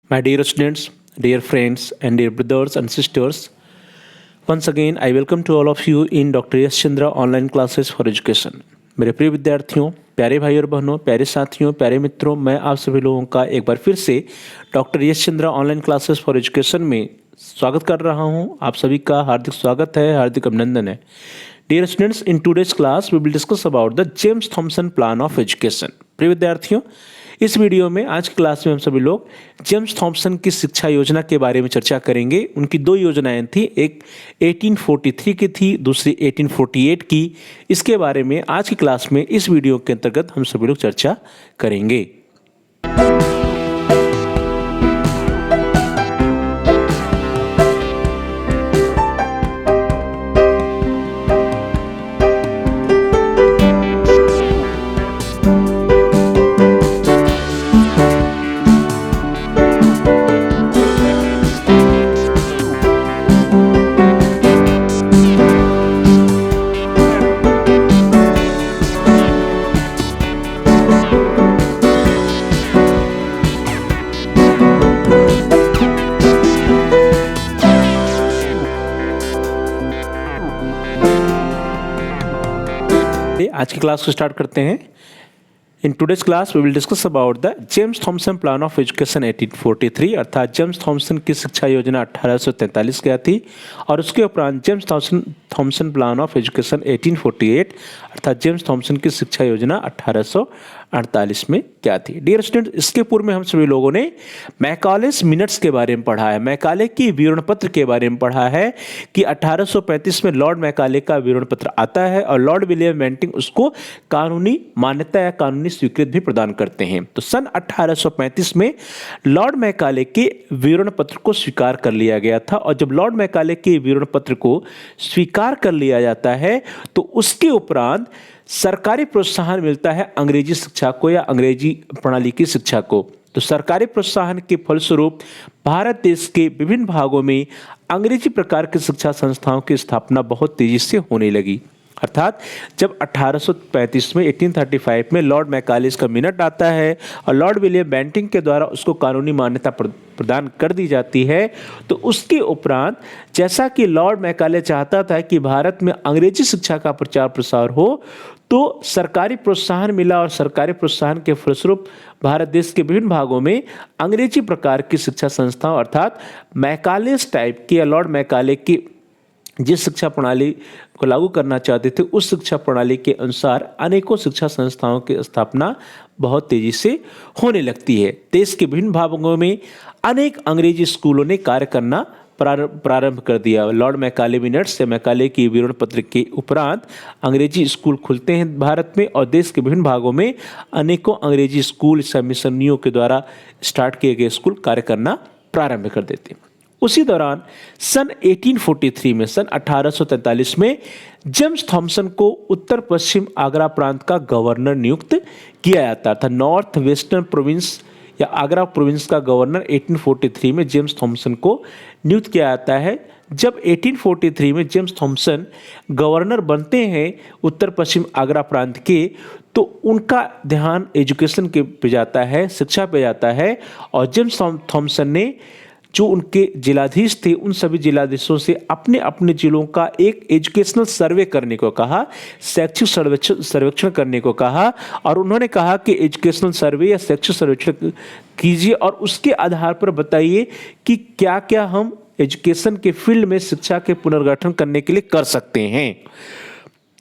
My dear students, dear friends, and dear brothers and sisters, once again I welcome to all of you in Dr. Yash Chandra online classes for education. मेरे प्रिय विद्यार्थियों, प्यारे भाई और बहनों, प्यारे साथियों, प्यारे मित्रों, मैं आप सभी लोगों का एक बार फिर से doctor Yash Chandra online classes for education में स्वागत कर रहा हूं। आप सभी का हार्दिक स्वागत है, हार्दिक अभिनंदन है। Dear students, in today's class we will discuss about the James Thomson plan of education. प्रिय विद्यार्थियों, इस वीडियो में आज की क्लास में हम सभी लोग जेम्स थॉमसन की शिक्षा योजना के बारे में चर्चा करेंगे। उनकी दो योजनाएं थी, एक 1843 की थी, दूसरी 1848 की। इसके बारे में आज की क्लास में इस वीडियो के अंतर्गत हम सभी लोग चर्चा करेंगे। आज की क्लास को स्टार्ट करते हैं। In today's class we will discuss about the James Thomson plan of education 1843, अर्थात जेम्स थॉमसन की शिक्षा योजना 1843 क्या थी, और उसके उपरांत James Thomson plan of education 1848, अर्थात जेम्स थॉमसन की शिक्षा योजना 1848 में क्या थी। डियर स्टूडेंट, इसके पूर्व में हम सभी लोगों ने मैकालेस मिनट्स के बारे में पढ़ा है, मैकाले की विवरण पत्र के बारे में पढ़ा है कि 1835 में लॉर्ड मैकाले का विवरण पत्र आता है और लॉर्ड विलियम बेंटिंग उसको कानूनी मान्यता या कानूनी स्वीकृति भी प्रदान करते हैं। तो सन 1835 में लॉर्ड मैकाले के विवरण पत्र को स्वीकार कर लिया गया था, और जब लॉर्ड मैकाले के विवरण पत्र को स्वीकार कर लिया जाता है तो उसके उपरांत सरकारी प्रोत्साहन मिलता है अंग्रेजी शिक्षा को या अंग्रेजी प्रणाली की शिक्षा को। तो सरकारी प्रोत्साहन के फलस्वरूप भारत देश के विभिन्न भागों में अंग्रेजी प्रकार की शिक्षा संस्थाओं की स्थापना बहुत तेजी से होने लगी। अर्थात जब 1835 में 1835 में लॉर्ड मैकाले का मिनट आता है और लॉर्ड विलियम बेंटिंग के द्वारा उसको कानूनी मान्यता प्रदान कर दी जाती है, तो उसके उपरांत जैसा कि लॉर्ड मैकाले चाहता था कि भारत में अंग्रेजी शिक्षा का प्रचार प्रसार हो, तो सरकारी प्रोत्साहन मिला और सरकारी प्रोत्साहन के फलस्वरूप भारत देश के विभिन्न भागों में अंग्रेजी प्रकार की शिक्षा संस्थाओं अर्थात मैकालेस टाइप की या लॉर्ड मैकाले की जिस शिक्षा प्रणाली को लागू करना चाहते थे उस शिक्षा प्रणाली के अनुसार अनेकों शिक्षा संस्थाओं की स्थापना बहुत तेजी से होने लगती है। देश के विभिन्न भागों में अनेक अंग्रेजी स्कूलों ने कार्य करना प्रारंभ कर दिया। लॉर्ड मैकाले मिनट्स से मैकाले की विवरण पत्र के उपरांत अंग्रेजी स्कूल खुलते हैं भारत में, और देश के विभिन्न भागों में अनेकों अंग्रेजी स्कूल मिशनरियों के द्वारा स्टार्ट किए गए स्कूल कार्य करना प्रारंभ कर देते हैं। उसी दौरान सन 1843 में, सन 1843 में जेम्स थॉमसन को उत्तर पश्चिम आगरा प्रांत का गवर्नर नियुक्त किया जाता था। नॉर्थ वेस्टर्न प्रोविंस या आगरा प्रोविंस का गवर्नर 1843 में जेम्स थॉमसन को नियुक्त किया जाता है। जब 1843 में जेम्स थॉमसन गवर्नर बनते हैं उत्तर पश्चिम आगरा प्रांत के, तो उनका ध्यान एजुकेशन के पे जाता है, शिक्षा पे जाता है, और जेम्स थॉमसन ने जो उनके जिलाधीश थे उन सभी जिलाधीशों से अपने अपने जिलों का एक एजुकेशनल सर्वे करने को कहा, शैक्षिक सर्वेक्षण करने को कहा, और उन्होंने कहा कि एजुकेशनल सर्वे या शैक्षिक सर्वेक्षण कीजिए और उसके आधार पर बताइए कि क्या क्या हम एजुकेशन के फील्ड में शिक्षा के पुनर्गठन करने के लिए कर सकते हैं।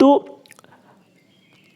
तो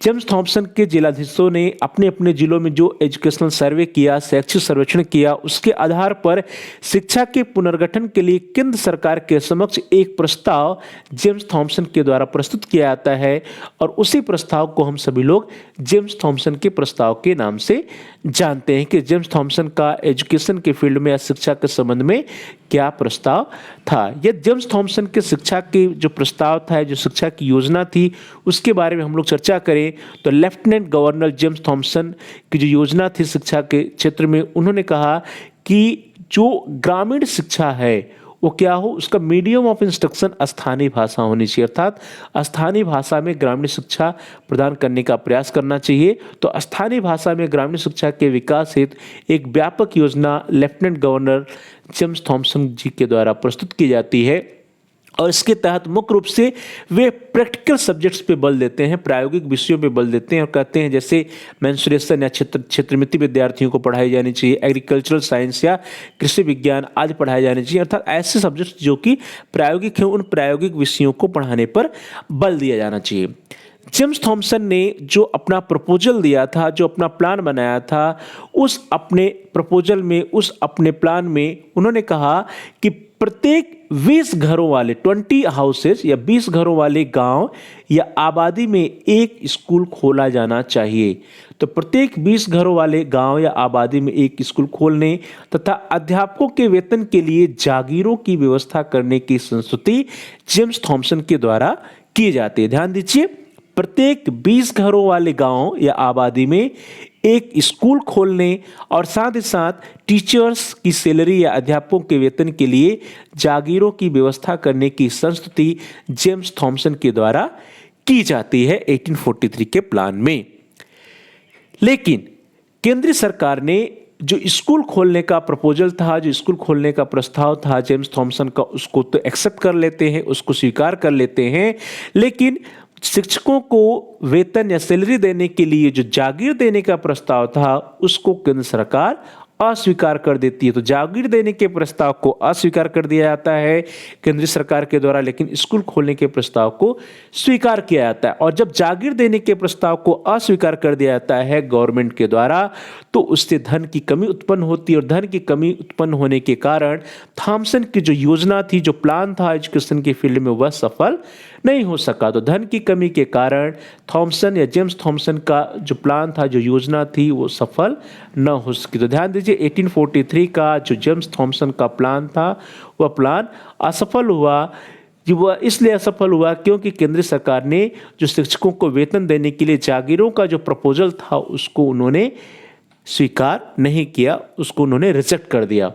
जेम्स थॉमसन के जिलाधीशों ने अपने अपने जिलों में जो एजुकेशनल सर्वे किया, शैक्षिक सर्वेक्षण किया, उसके आधार पर शिक्षा के पुनर्गठन के लिए केंद्र सरकार के समक्ष एक प्रस्ताव जेम्स थॉमसन के द्वारा प्रस्तुत किया जाता है, और उसी प्रस्ताव को हम सभी लोग जेम्स थॉमसन के प्रस्ताव के नाम से जानते हैं कि जेम्स थॉमसन का एजुकेशन के फील्ड में या शिक्षा के संबंध में क्या प्रस्ताव था। यह जेम्स थॉमसन के शिक्षा के जो प्रस्ताव था, जो शिक्षा की योजना थी, उसके बारे में हम लोग चर्चा करें तो लेफ्टिनेंट गवर्नर जेम्स थॉमसन की जो योजना थी शिक्षा के क्षेत्र में, उन्होंने कहा कि जो ग्रामीण शिक्षा है वो क्या हो, उसका मीडियम ऑफ इंस्ट्रक्शन स्थानीय भाषा होनी चाहिए, अर्थात स्थानीय भाषा में ग्रामीण शिक्षा प्रदान करने का प्रयास करना चाहिए। तो स्थानीय भाषा में ग्रामीण शिक्षा के विकास हेतु एक व्यापक योजना लेफ्टिनेंट गवर्नर जेम्स थॉमसन जी के द्वारा प्रस्तुत की जाती है और इसके तहत मुख्य रूप से वे प्रैक्टिकल सब्जेक्ट्स पे बल देते हैं, प्रायोगिक विषयों पे बल देते हैं और कहते हैं जैसे मेंसुरेशन या क्षेत्रमिति विद्यार्थियों को पढ़ाई जानी चाहिए, एग्रीकल्चरल साइंस या कृषि विज्ञान आदि पढ़ाए जाने चाहिए, अर्थात ऐसे सब्जेक्ट्स जो कि प्रायोगिक हैं उन प्रायोगिक विषयों को पढ़ाने पर बल दिया जाना चाहिए। जेम्स थॉमसन ने जो अपना प्रपोजल दिया था, जो अपना प्लान बनाया था, उस अपने प्रपोजल में, उस अपने प्लान में उन्होंने कहा कि प्रत्येक 20 घरों वाले 20 हाउसेस या 20 घरों वाले गांव या आबादी में एक स्कूल खोला जाना चाहिए। तो प्रत्येक 20 घरों वाले गांव या आबादी में एक स्कूल खोलने तथा अध्यापकों के वेतन के लिए जागीरों की व्यवस्था करने की संस्तुति जेम्स थॉमसन के द्वारा की जाती है। ध्यान दीजिए, प्रत्येक 20 घरों वाले गांव या आबादी में एक स्कूल खोलने और साथ ही साथ टीचर्स की सैलरी या अध्यापकों के वेतन के लिए जागीरों की व्यवस्था करने की संस्तुति जेम्स थॉमसन के द्वारा की जाती है 1843 के प्लान में। लेकिन केंद्रीय सरकार ने जो स्कूल खोलने का प्रपोजल था, जो स्कूल खोलने का प्रस्ताव था जेम्स थॉमसन का, उसको तो एक्सेप्ट कर लेते हैं, उसको स्वीकार कर लेते हैं, लेकिन शिक्षकों को वेतन या सैलरी देने के लिए जो जागीर देने का प्रस्ताव था उसको केंद्र सरकार अस्वीकार कर देती है। तो जागीर देने के प्रस्ताव को अस्वीकार कर दिया जाता है केंद्र सरकार के द्वारा, लेकिन स्कूल खोलने के प्रस्ताव को स्वीकार किया जाता है। और जब जागीर देने के प्रस्ताव को अस्वीकार कर दिया जाता है गवर्नमेंट के द्वारा, तो उससे धन की कमी उत्पन्न होती है और धन की कमी उत्पन्न होने के कारण थॉमसन की जो योजना थी, जो प्लान था एजुकेशन के फील्ड में, वह सफल नहीं हो सका। तो धन की कमी के कारण थॉमसन या जेम्स थॉमसन का जो प्लान था, जो योजना थी, वो सफल न हो सकी। तो ध्यान दीजिए, 1843 का जो जेम्स थॉमसन का प्लान था वह प्लान असफल हुआ। वह इसलिए असफल हुआ क्योंकि केंद्र सरकार ने जो शिक्षकों को वेतन देने के लिए जागीरों का जो प्रपोजल था उसको उन्होंने स्वीकार नहीं किया, उसको उन्होंने रिजेक्ट कर दिया।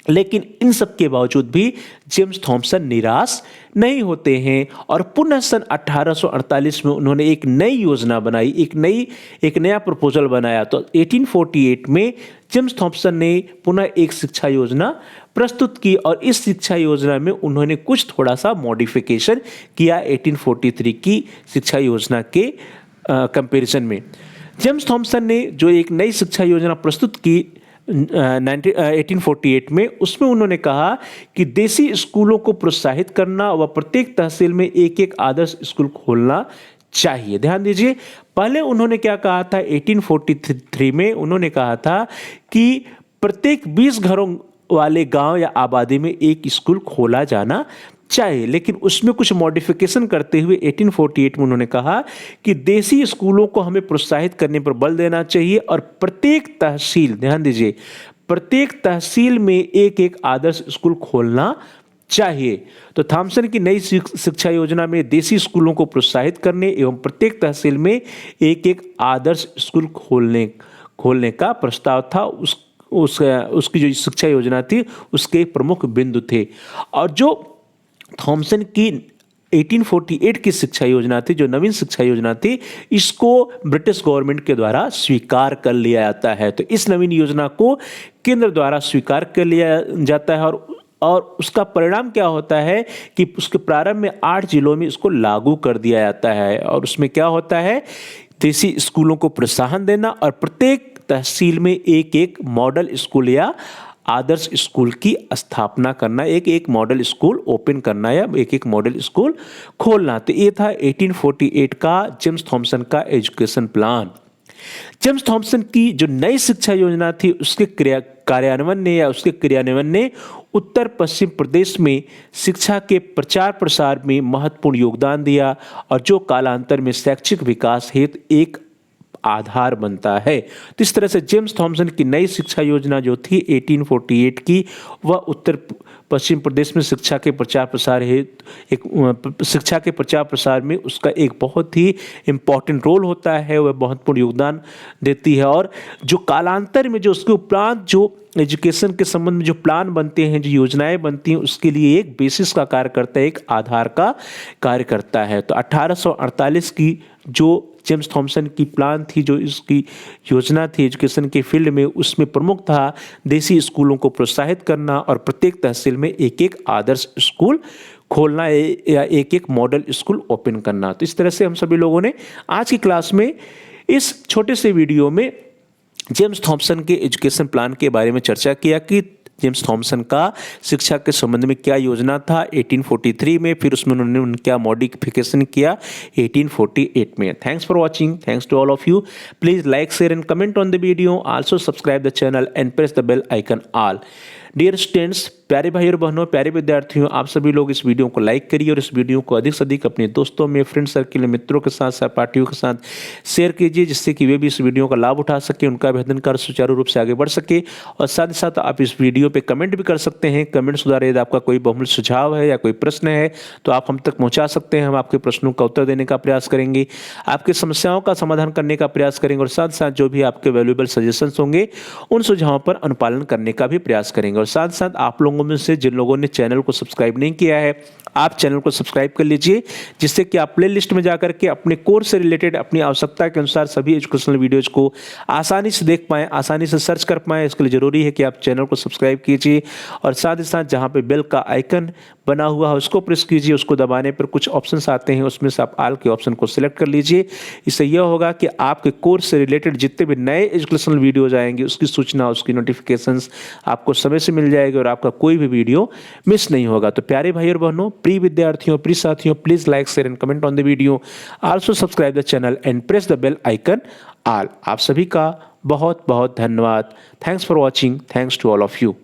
लेकिन इन सब के बावजूद भी जेम्स थॉमसन निराश नहीं होते हैं और पुनः सन 1848 में उन्होंने एक नई योजना बनाई, एक नया प्रपोजल बनाया। तो 1848 में जेम्स थॉमसन ने पुनः एक शिक्षा योजना प्रस्तुत की और इस शिक्षा योजना में उन्होंने कुछ थोड़ा सा मॉडिफिकेशन किया 1843 की शिक्षा योजना के कंपैरिजन में। जेम्स थॉमसन ने जो एक नई शिक्षा योजना प्रस्तुत की 1848 में, उसमें उन्होंने कहा कि देसी स्कूलों को प्रोत्साहित करना व प्रत्येक तहसील में एक एक आदर्श स्कूल खोलना चाहिए। ध्यान दीजिए, पहले उन्होंने क्या कहा था, 1843 में उन्होंने कहा था कि प्रत्येक 20 घरों वाले गांव या आबादी में एक स्कूल खोला जाना चाहिए, लेकिन उसमें कुछ मॉडिफिकेशन करते हुए 1848 में उन्होंने कहा कि देसी स्कूलों को हमें प्रोत्साहित करने पर बल देना चाहिए और प्रत्येक तहसील, ध्यान दीजिए, प्रत्येक तहसील में एक एक आदर्श स्कूल खोलना चाहिए। तो थॉमसन की नई शिक्षा योजना में देसी स्कूलों को प्रोत्साहित करने एवं प्रत्येक तहसील में एक एक आदर्श स्कूल खोलने का प्रस्ताव था। उसकी जो शिक्षा योजना थी उसके प्रमुख बिंदु थे। और जो थॉमसन की 1848 की शिक्षा योजना थी, जो नवीन शिक्षा योजना थी, इसको ब्रिटिश गवर्नमेंट के द्वारा स्वीकार कर लिया जाता है। तो इस नवीन योजना को केंद्र द्वारा स्वीकार कर लिया जाता है और उसका परिणाम क्या होता है कि उसके प्रारंभ में 8 जिलों में इसको लागू कर दिया जाता है। और उसमें क्या होता है, देसी स्कूलों को प्रोत्साहन देना और प्रत्येक तहसील में एक एक मॉडल स्कूल या आदर्श स्कूल की स्थापना करना, एक मॉडल स्कूल ओपन करना या एक मॉडल स्कूल खोलना। तो ये था 1848 का जेम्स थॉमसन का एजुकेशन प्लान। जेम्स थॉमसन की जो नई शिक्षा योजना थी उसके क्रियान्वयन ने उत्तर पश्चिम प्रदेश में शिक्षा के प्रचार प्रसार में महत्वपूर्ण योगदान दिया और जो कालांतर में शैक्षिक विकास हेतु एक आधार बनता है। तो इस तरह से जेम्स थॉमसन की नई शिक्षा योजना जो थी 1848 की, वह उत्तर पश्चिम प्रदेश में शिक्षा के प्रचार प्रसार शिक्षा के प्रचार प्रसार में उसका एक बहुत ही इम्पॉर्टेंट रोल होता है, वह महत्वपूर्ण योगदान देती है। और जो कालांतर में जो उसके उपरांत जो एजुकेशन के संबंध में जो प्लान बनते हैं, जो योजनाएं बनती हैं, उसके लिए एक बेसिस का कार्य करता है, एक आधार का कार्य करता है। तो 1848 की जो जेम्स थॉमसन की प्लान थी, जो इसकी योजना थी एजुकेशन के फील्ड में, उसमें प्रमुख था देसी स्कूलों को प्रोत्साहित करना और प्रत्येक तहसील में एक एक आदर्श स्कूल खोलना या एक एक मॉडल स्कूल ओपन करना। तो इस तरह से हम सभी लोगों ने आज की क्लास में इस छोटे से वीडियो में जेम्स थॉमसन के एजुकेशन प्लान के बारे में चर्चा किया कि जेम्स थॉमसन का शिक्षा के संबंध में क्या योजना था 1843 में, फिर उसमें उन्होंने क्या मॉडिफिकेशन किया 1848 में। Thanks for watching, thanks to all of you. Please like, share and comment on the video, also subscribe the channel and press the bell icon all. Dear students, प्यारे भाई और बहनों, प्यारे विद्यार्थियों, आप सभी लोग इस वीडियो को लाइक करिए और इस वीडियो को अधिक से अधिक अपने दोस्तों में, फ्रेंड सर्किल में, मित्रों के साथ, सहपाठियों के साथ शेयर कीजिए, जिससे कि वे भी इस वीडियो का लाभ उठा सके, उनका अध्ययन कार्य सुचारू रूप से आगे बढ़ सके। और साथ ही साथ आप इस वीडियो पे कमेंट भी कर सकते हैं। कमेंट्स द्वारा यदि आपका कोई बहुमूल्य सुझाव है या कोई प्रश्न है तो आप हम तक पहुंचा सकते हैं। हम आपके प्रश्नों का उत्तर देने का प्रयास करेंगे, आपकी समस्याओं का समाधान करने का प्रयास करेंगे और साथ साथ जो भी आपके वैल्यूएबल सजेशंस होंगे उन सुझावों पर अनुपालन करने का भी प्रयास करेंगे। और साथ साथ आप लोगों में से जिन लोगों ने चैनल को सब्सक्राइब नहीं किया है, आप चैनल को सब्सक्राइब कर लीजिए, जिससे कि आप प्लेलिस्ट में जाकर के अपने कोर्स से रिलेटेड अपनी आवश्यकता के अनुसार सभी एजुकेशनल वीडियोज को आसानी से देख पाएं, आसानी से सर्च कर पाएं। इसके लिए जरूरी है कि आप चैनल को सब्सक्राइब कीजिए और साथ ही साथ जहां पे बेल का आइकन बना हुआ है उसको प्रेस कीजिए। उसको दबाने पर कुछ ऑप्शंस आते हैं, उसमें से आप ऑल के ऑप्शन को सिलेक्ट कर लीजिए। इससे यह होगा कि आपके कोर्स से रिलेटेड जितने भी नए एजुकेशनल वीडियोज आएंगे उसकी सूचना, उसकी नोटिफिकेशंस आपको समय से मिल जाएगी और आपका कोई भी वीडियो मिस नहीं होगा। तो प्यारे भाई और बहनों, प्रिय विद्यार्थियों, प्रिय साथियों, please like, share and comment on the video, also subscribe the channel and press the bell icon all. आप सभी का बहुत बहुत धन्यवाद। Thanks for watching, thanks to all of you.